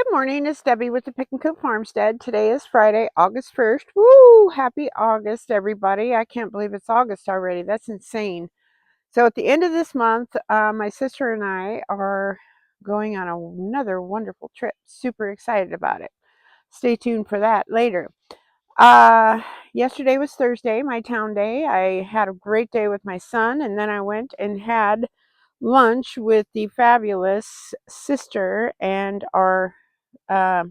Good morning, it's Debbie with the Pick and Coop Farmstead. Today is Friday, August 1st. Woo! Happy August, everybody. I can't believe it's August already. That's insane. So at the end of this month, my sister and I are going on another wonderful trip. Super excited about it. Stay tuned for that later. Uh, Yesterday was Thursday, my town day. I had a great day with my son, and then I went and had lunch with the fabulous sister and our uh,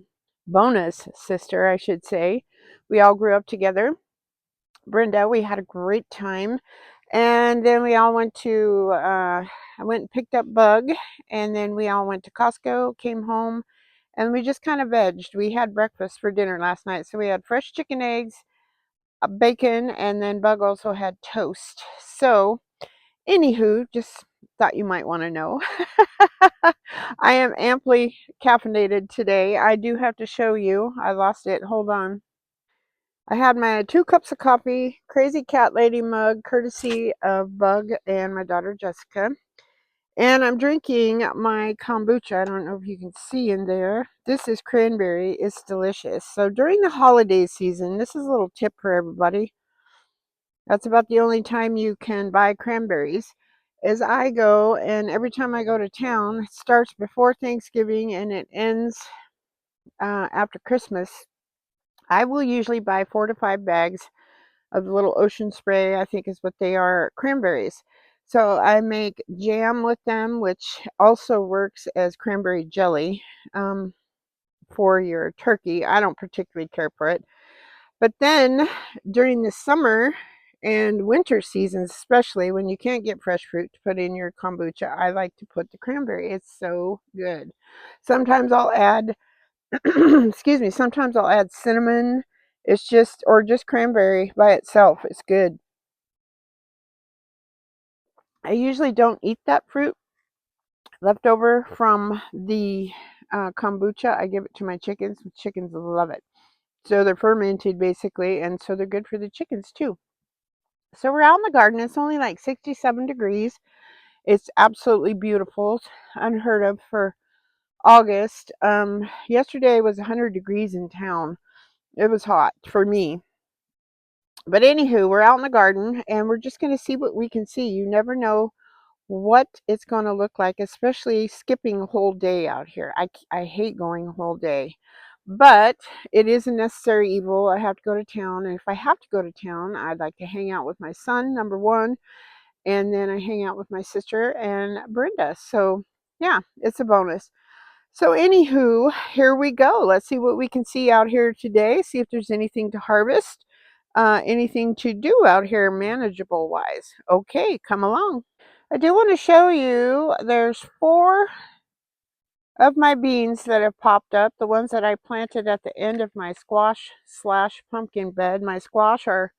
bonus sister, I should say. We all grew up together. Brenda, we had a great time. And then we all went to, I went and picked up Bug, and then we all went to Costco, came home, and we just kind of vegged. We had breakfast for dinner last night. So we had fresh chicken eggs, bacon, and then Bug also had toast. So, anywho, just thought you might want to know. I am amply caffeinated today. I do have to show you. I lost it. Hold on. I had my 2 cups of coffee, crazy cat lady mug, courtesy of Bug and my daughter Jessica. And I'm drinking my kombucha. I don't know if you can see in there. This is cranberry. It's delicious. So during the holiday season, this is a little tip for everybody. That's about the only time you can buy cranberries. Is I go, and every time I go to town, it starts before Thanksgiving and it ends after Christmas. I will usually buy 4 to 5 bags of the little ocean spray, I think is what they are, cranberries. So I make jam with them, which also works as cranberry jelly um, for your turkey. I don't particularly care for it. But then during the summer and winter seasons, especially when you can't get fresh fruit to put in your kombucha, I like to put the cranberry. It's so good. Sometimes I'll add, excuse me, sometimes I'll add cinnamon. It's just, or just cranberry by itself. It's good. I usually don't eat that fruit left over from the kombucha. I give it to my chickens. Chickens love it. So they're fermented basically, and so they're good for the chickens too. So we're out in the garden. It's only like 67 degrees. It's absolutely beautiful. It's unheard of for August. Yesterday was 100 degrees in town. It was hot for me. But anywho, we're out in the garden and we're just going to see what we can see. You never know what it's going to look like, especially skipping a whole day out here. I hate going a whole day. But it is a necessary evil. I have to go to town. And if I have to go to town, I'd like to hang out with my son, number one. And then I hang out with my sister and Brenda. So yeah, it's a bonus. So anywho, here we go. Let's see what we can see out here today. See if there's anything to harvest, anything to do out here manageable wise. Okay, come along. I do want to show you there's 4 of my beans that have popped up. The ones that I planted at the end of my squash slash pumpkin bed. My squash are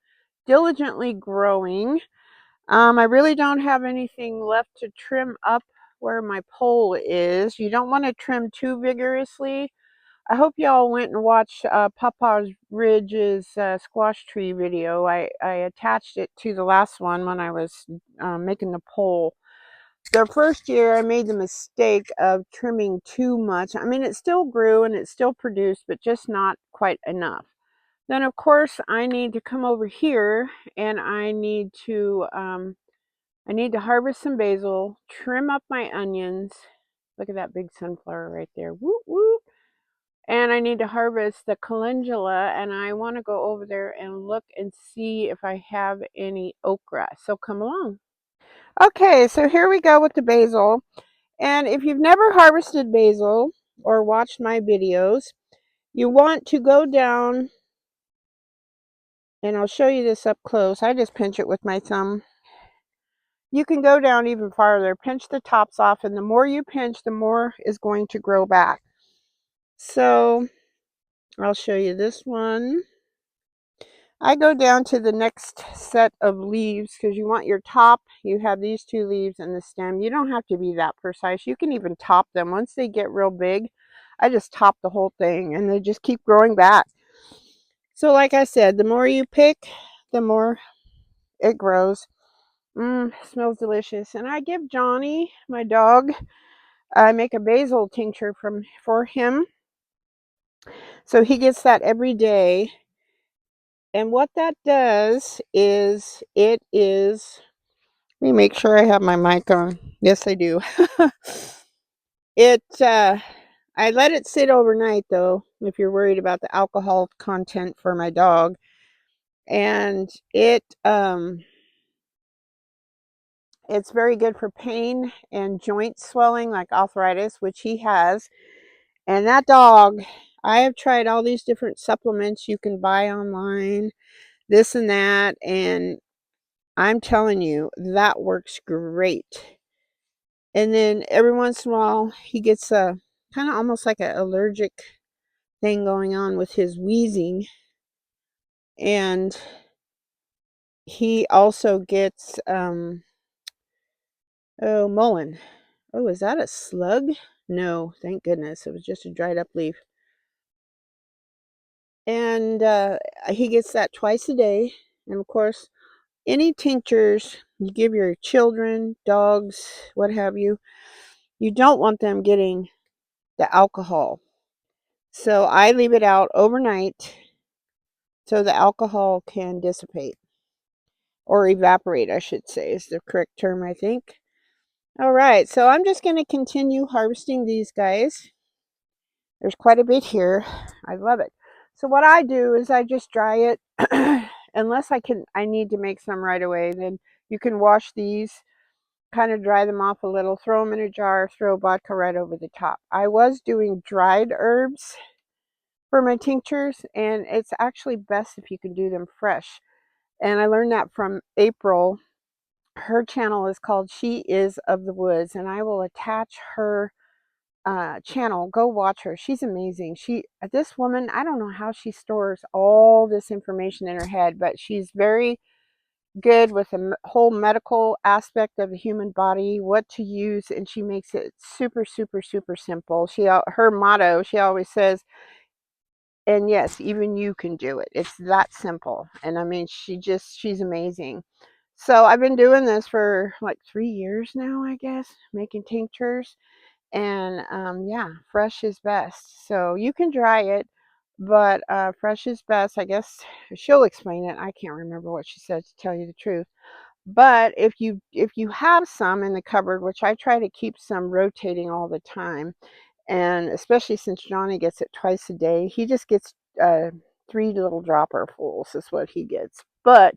diligently growing. I really don't have anything left to trim up where my pole is. You don't want to trim too vigorously. I hope y'all went and watched Papa's Ridge's squash tree video. I attached it to the last one when I was making the pole. The first year I made the mistake of trimming too much. I mean, it still grew and it still produced, but just not quite enough. Then of course I need to come over here and I need to harvest some basil, trim up my onions. Look at that big sunflower right there. Whoop, whoop. And I need to harvest the calendula, and I want to go over there and look and see if I have any okra. So come along. Okay, so here we go with the basil. And if you've never harvested basil or watched my videos, you want to go down, and I'll show you this up close. I just pinch it with my thumb. You can go down even farther, pinch the tops off, and the more you pinch, the more is going to grow back. So I'll show you this one. I go down to the next set of leaves because you want your top. You have these 2 leaves and the stem. You don't have to be that precise. You can even top them. Once they get real big, I just top the whole thing and they just keep growing back. So like I said, the more you pick, the more it grows. Smells delicious. And I give Johnny, my dog, I make a basil tincture for him. So he gets that every day. And what that does is let me make sure I have my mic on. Yes, I do. I let it sit overnight though, if you're worried about the alcohol content for my dog. And it's very good for pain and joint swelling like arthritis, which he has. And that dog, I have tried all these different supplements you can buy online, this and that, and I'm telling you, that works great. And then every once in a while, he gets a kind of almost like an allergic thing going on with his wheezing. And he also gets, mullein. Oh, is that a slug? No, thank goodness. It was just a dried up leaf. And he gets that twice a day. And of course, any tinctures you give your children, dogs, what have you, you don't want them getting the alcohol. So I leave it out overnight so the alcohol can dissipate or evaporate, I should say, is the correct term, I think. All right, so I'm just going to continue harvesting these guys. There's quite a bit here. I love it. So what I do is I just dry it. Unless I need to make some right away, then you can wash these, kind of dry them off a little, throw them in a jar, throw vodka right over the top. I was doing dried herbs for my tinctures, and it's actually best if you can do them fresh. And I learned that from April. Her channel is called She Is of the Woods, and I will attach her channel. Go watch her. She's amazing. This woman, I don't know how she stores all this information in her head, but she's very good with the whole medical aspect of the human body, what to use, and she makes it super, super, super simple. Her motto, she always says, and yes, even you can do it. It's that simple. And I mean, she's amazing. So I've been doing this for like 3 years now, I guess, making tinctures. And yeah, fresh is best. So you can dry it, but fresh is best. I guess she'll explain it. I can't remember what she said, to tell you the truth. But if you have some in the cupboard, which I try to keep some rotating all the time, and especially since Johnny gets it twice a day, he just gets 3 little dropperfuls is what he gets. But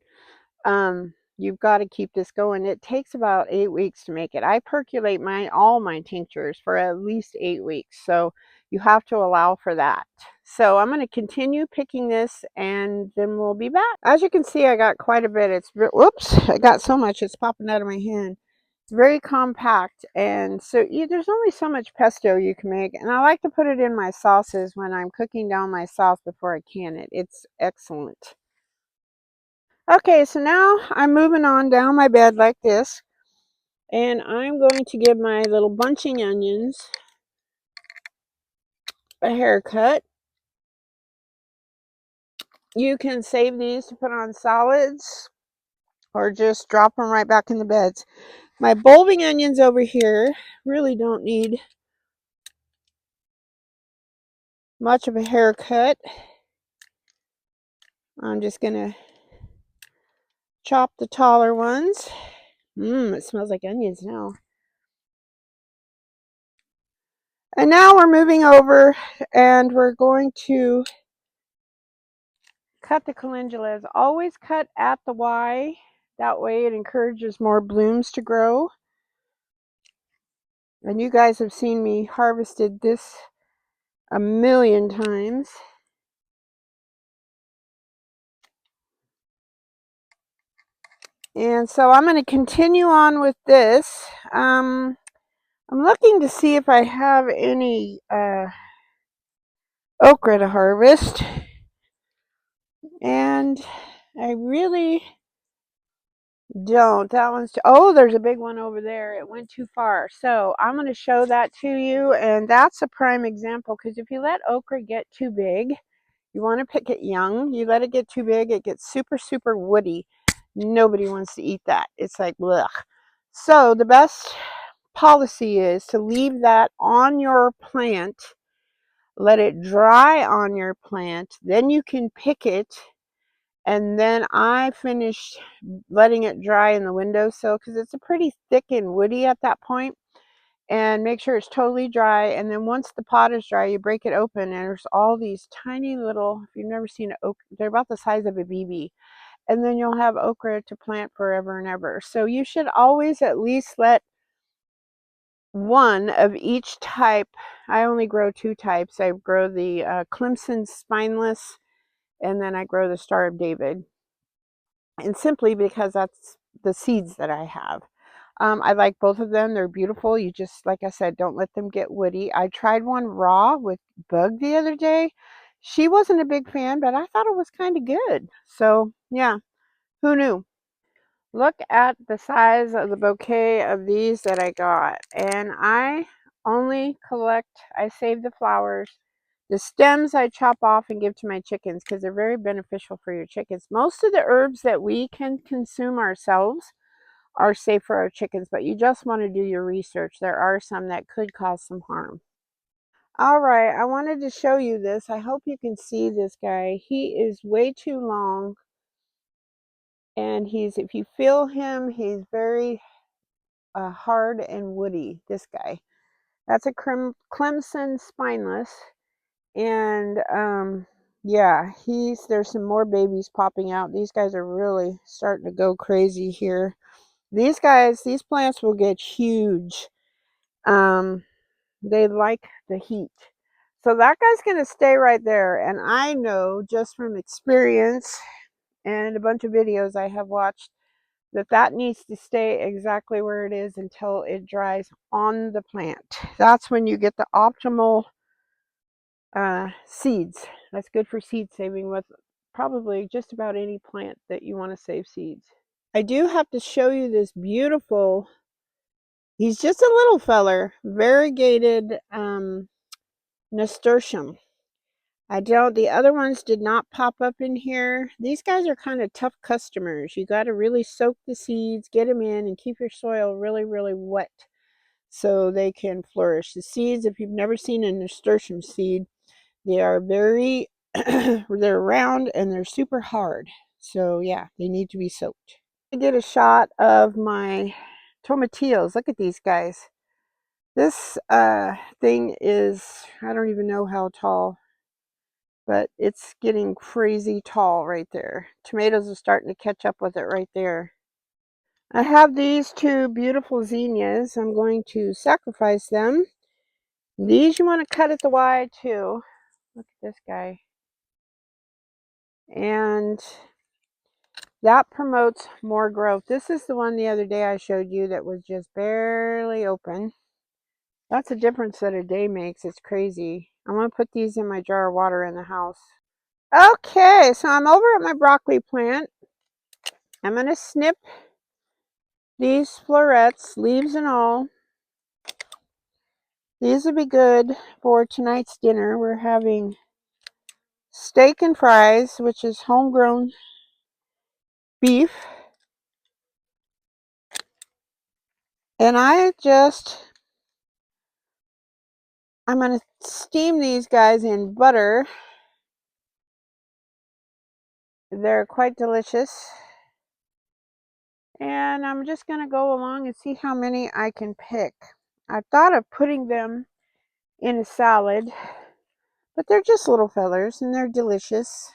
you've got to keep this going. It takes about 8 weeks to make it. I percolate all my tinctures for at least 8 weeks, so you have to allow for that. So I'm going to continue picking this, and then we'll be back. As you can see, I got quite a bit. Whoops, I got so much it's popping out of my hand. It's very compact, and so there's only so much pesto you can make, and I like to put it in my sauces when I'm cooking down my sauce before I can it. It's excellent. Okay, so now I'm moving on down my bed like this, and I'm going to give my little bunching onions a haircut. You can save these to put on salads or just drop them right back in the beds. My bulbing onions over here really don't need much of a haircut. I'm just going to chop the taller ones. It smells like onions now. And now we're moving over, and we're going to cut the calendulas. Always cut at the Y. That way it encourages more blooms to grow. And you guys have seen me harvested this a million times. And so I'm going to continue on with this. I'm looking to see if I have any okra to harvest. And I really don't. That one's oh, there's a big one over there. It went too far. So I'm going to show that to you, and that's a prime example, because if you let okra get too big, you want to pick it young. You let it get too big, it gets super, super woody. Nobody wants to eat that. It's like blech. So the best policy is to leave that on your plant let it dry on your plant, then you can pick it. And then I finished letting it dry in the windowsill because it's a pretty thick and woody at that point. And make sure it's totally dry. And then once the pot is dry, you break it open, and there's all these tiny little, if you've never seen an okra, they're about the size of a BB. And then you'll have okra to plant forever and ever. So you should always at least let one of each type. I only grow two types. I grow the Clemson Spineless, and then I grow the Star of David. And simply because that's the seeds that I have. I like both of them. They're beautiful. You just, like I said, don't let them get woody. I tried one raw with Bug the other day. She wasn't a big fan, but I thought it was kind of good. So, yeah, who knew? Look at the size of the bouquet of these that I got. And I only collect, I save the flowers. The stems I chop off and give to my chickens because they're very beneficial for your chickens. Most of the herbs that we can consume ourselves are safe for our chickens, but you just want to do your research. There are some that could cause some harm. All right, I wanted to show you this. I hope you can see this guy. He is way too long, and if you feel him, he's very hard and woody, this guy. That's a Clemson Spineless, and yeah, there's some more babies popping out. These guys are really starting to go crazy here. These plants will get huge. They like the heat. So that guy's going to stay right there. And I know just from experience and a bunch of videos I have watched that needs to stay exactly where it is until it dries on the plant. That's when you get the optimal seeds. That's good for seed saving with probably just about any plant that you want to save seeds. I do have to show you this beautiful, he's just a little feller, variegated nasturtium. The other ones did not pop up in here. These guys are kind of tough customers. You got to really soak the seeds, get them in, and keep your soil really, really wet so they can flourish. The seeds, if you've never seen a nasturtium seed, they are they're round and they're super hard. So yeah, they need to be soaked. I did a shot of my tomatillos. Look at these guys. This thing is, I don't even know how tall, but it's getting crazy tall right there. Tomatoes are starting to catch up with it right there. I have these two beautiful zinnias. I'm going to sacrifice them. These you want to cut at the wide too. Look at this guy. And that promotes more growth. This is the one the other day I showed you that was just barely open. That's a difference that a day makes. It's crazy. I'm going to put these in my jar of water in the house. Okay, so I'm over at my broccoli plant. I'm going to snip these florets, leaves and all. These would be good for tonight's dinner. We're having steak and fries, which is homegrown beef. And I'm going to steam these guys in butter. They're quite delicious. And I'm just going to go along and see how many I can pick. I thought of putting them in a salad, but they're just little fellers and they're delicious.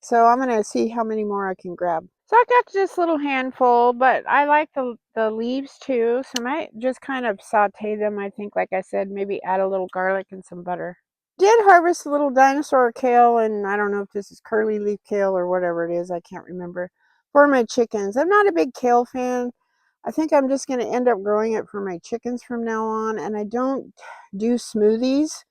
So I'm going to see how many more I can grab. So I got this little handful, but I like the leaves too. So I might just kind of saute them, I think, like I said, maybe add a little garlic and some butter. Did harvest a little dinosaur kale, and I don't know if this is curly leaf kale or whatever it is. I can't remember. For my chickens. I'm not a big kale fan. I think I'm just going to end up growing it for my chickens from now on. And I don't do smoothies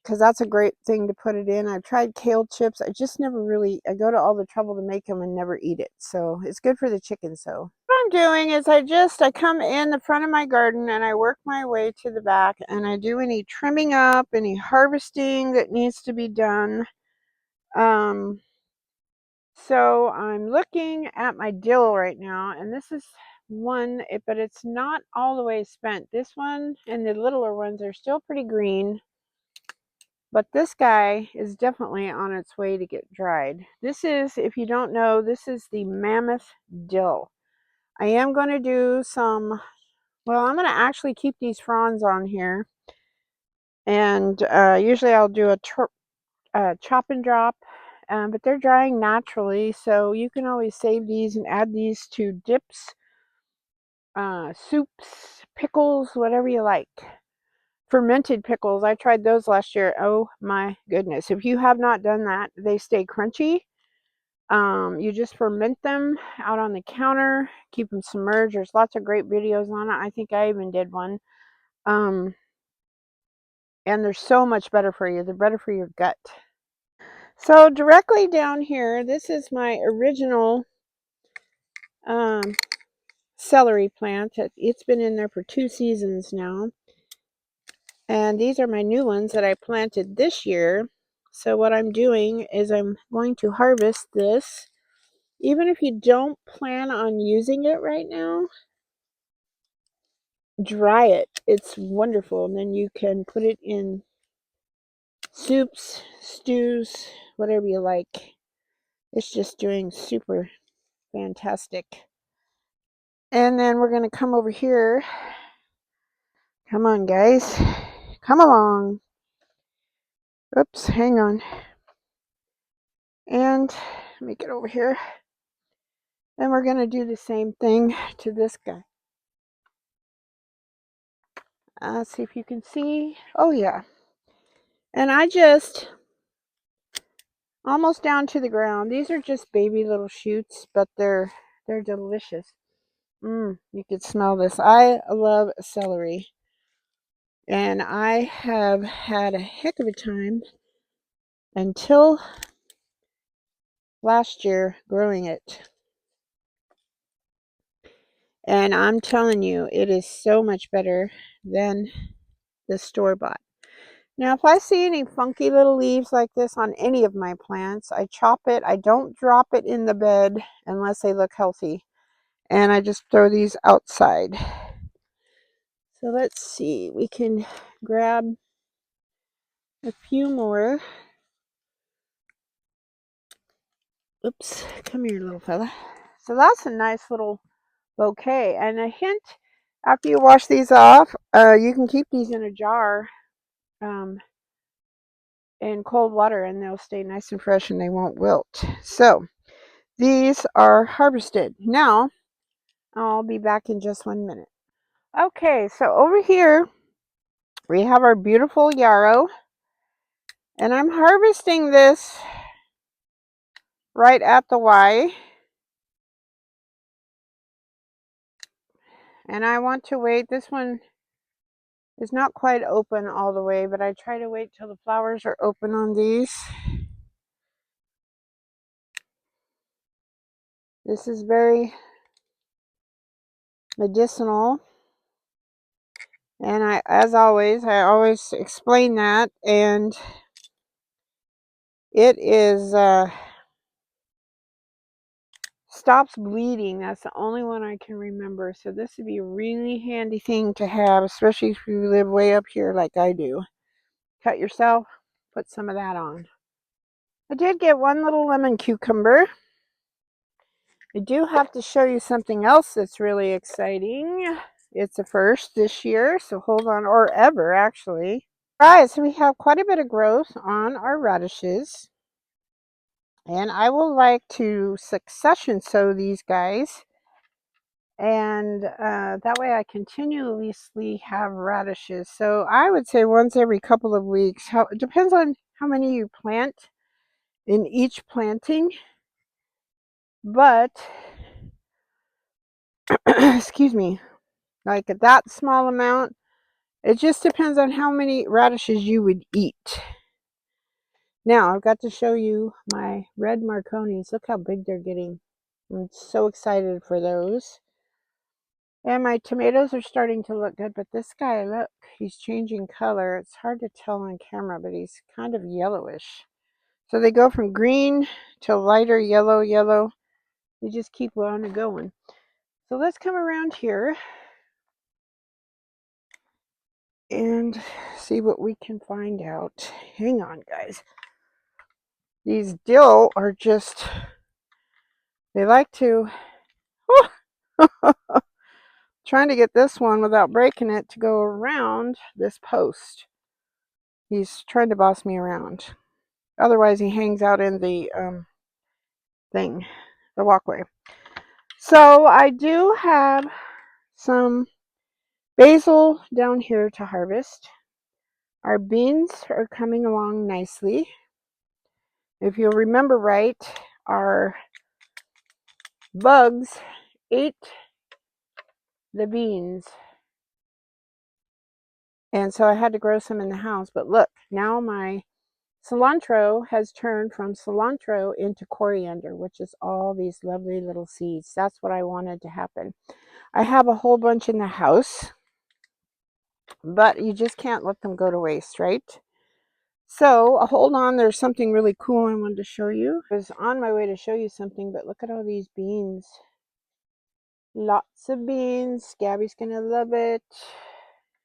because that's a great thing to put it in. I've tried kale chips. I just never really, I go to all the trouble to make them and never eat it. So it's good for the chickens though. What I'm doing is I come in the front of my garden and I work my way to the back and I do any trimming up, any harvesting that needs to be done. So I'm looking at my dill right now, and this is one, but it's not all the way spent. This one and the littler ones are still pretty green. But this guy is definitely on its way to get dried. This is, if you don't know, this is the mammoth dill. I am going to do some, well, I'm going to actually keep these fronds on here. And usually I'll do a chop and drop, but they're drying naturally, so you can always save these and add these to dips, soups, pickles, whatever you like. Fermented pickles, I tried those last year. Oh my goodness. If you have not done that, they stay crunchy. You just ferment them out on the counter, keep them submerged. There's lots of great videos on it. I think I even did one. And they're so much better for you. They're better for your gut. So directly down here, this is my original celery plant. It's been in there for 2 seasons now. And these are my new ones that I planted this year. So what I'm doing is I'm going to harvest this. Even if you don't plan on using it right now, dry it. It's wonderful. And then you can put it in soups, stews, whatever you like. It's just doing super fantastic. And then we're going to come over here. Come on, guys. Come along. Oops, hang on. And let me get over here. And we're going to do the same thing to this guy. See if you can see. Oh, yeah. And I just almost down to the ground. These are just baby little shoots, but they're delicious. You could smell this. I love celery. And I have had a heck of a time until last year growing it. And I'm telling you, it is so much better than the store-bought. Now, if I see any funky little leaves like this on any of my plants, I chop it. I don't drop it in the bed unless they look healthy. And I just throw these outside. So let's see. We can grab a few more. Oops, come here, little fella. So that's a nice little bouquet. And a hint, after you wash these off, you can keep these in a jar in cold water and they'll stay nice and fresh and they won't wilt. So these are harvested. Now I'll be back in just 1 minute. Okay, so over here we have our beautiful yarrow, and I'm harvesting this right at the Y. And I want to wait. This one is not quite open all the way, but I try to wait till the flowers are open on these. This is very medicinal. And as always, I always explain that. And it is stops bleeding. That's the only one I can remember. So this would be a really handy thing to have, especially if you live way up here like I do. Cut yourself, put some of that on. I did get one little lemon cucumber. I do have to show you something else that's really exciting. It's a first this year, so hold on, or ever actually. All right, so we have quite a bit of growth on our radishes. And I will like to succession sow these guys. And that way I continuously have radishes. So I would say once every couple of weeks. It depends on how many you plant in each planting. But, excuse me, like that small amount, it just depends on how many radishes you would eat. Now, I've got to show you my red Marconis. Look how big they're getting. I'm so excited for those. And my tomatoes are starting to look good, but this guy, look, he's changing color. It's hard to tell on camera, but he's kind of yellowish. So they go from green to lighter yellow, yellow. They just keep on going. So let's come around here. and see what we can find out. Hang on, guys. These dill are just, they like to, trying to get this one without breaking it to go around this post. He's trying to boss me around. Otherwise, he hangs out in the thing, the walkway. So I do have some basil down here to harvest. Our beans are coming along nicely. If you'll remember right, our bugs ate the beans. And so I had to grow some in the house. But look, now my cilantro has turned from cilantro into coriander, which is all these lovely little seeds. That's what I wanted to happen. I have a whole bunch in the house, but you just can't let them go to waste, right? So hold on, there's something really cool I wanted to show you. I was on my way to show you something, but look at all these beans. Lots of beans. Gabby's gonna love it.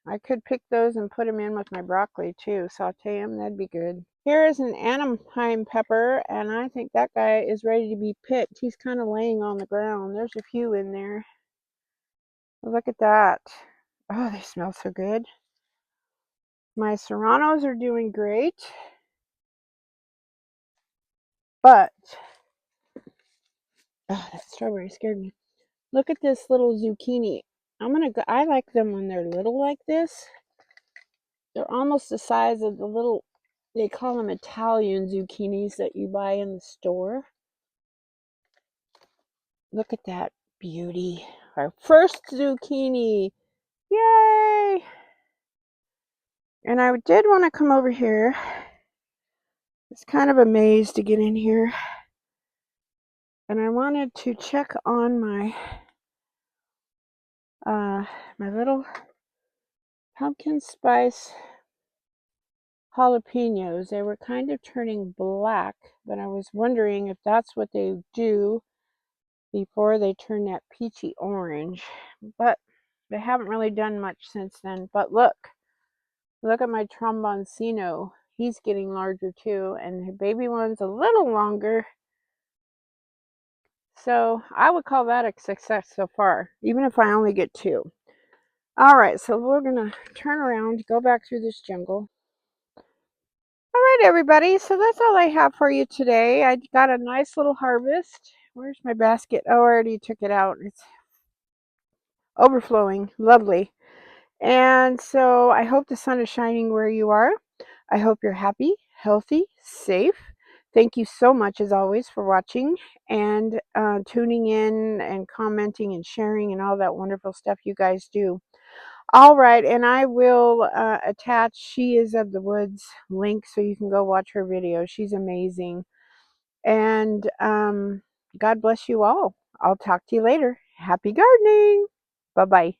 I could pick those and put them in with my broccoli too. Saute them, that'd be good. Here is an Anaheim pepper, and I think that guy is ready to be picked. He's kind of laying on the ground. There's a few in there. Look at that. Oh, they smell so good. My serranos are doing great. But, oh, that strawberry scared me. Look at this little zucchini. I like them when they're little like this. They're almost the size of the little, they call them Italian zucchinis that you buy in the store. Look at that beauty. Our first zucchini. Yay! And I did want to come over here. It's kind of a maze to get in here. And I wanted to check on my my little pumpkin spice jalapenos. They were kind of turning black, but I was wondering if that's what they do before they turn that peachy orange. But they haven't really done much since then. But look at my tromboncino. He's getting larger too, and the baby one's a little longer. So I would call that a success so far, even if I only get 2. All right, so we're gonna turn around, go back through this jungle. All right, everybody, so that's all I have for you today. I got a nice little harvest. Where's my basket? Oh, I already took it out. It's overflowing. Lovely. And so I hope the sun is shining where you are. I hope you're happy, healthy, safe. Thank you so much, as always, for watching and tuning in and commenting and sharing and all that wonderful stuff you guys do. All right, and I will attach She Is of the Woods link so you can go watch her video. She's amazing. And God bless you all. I'll talk to you later. Happy gardening. Bye-bye.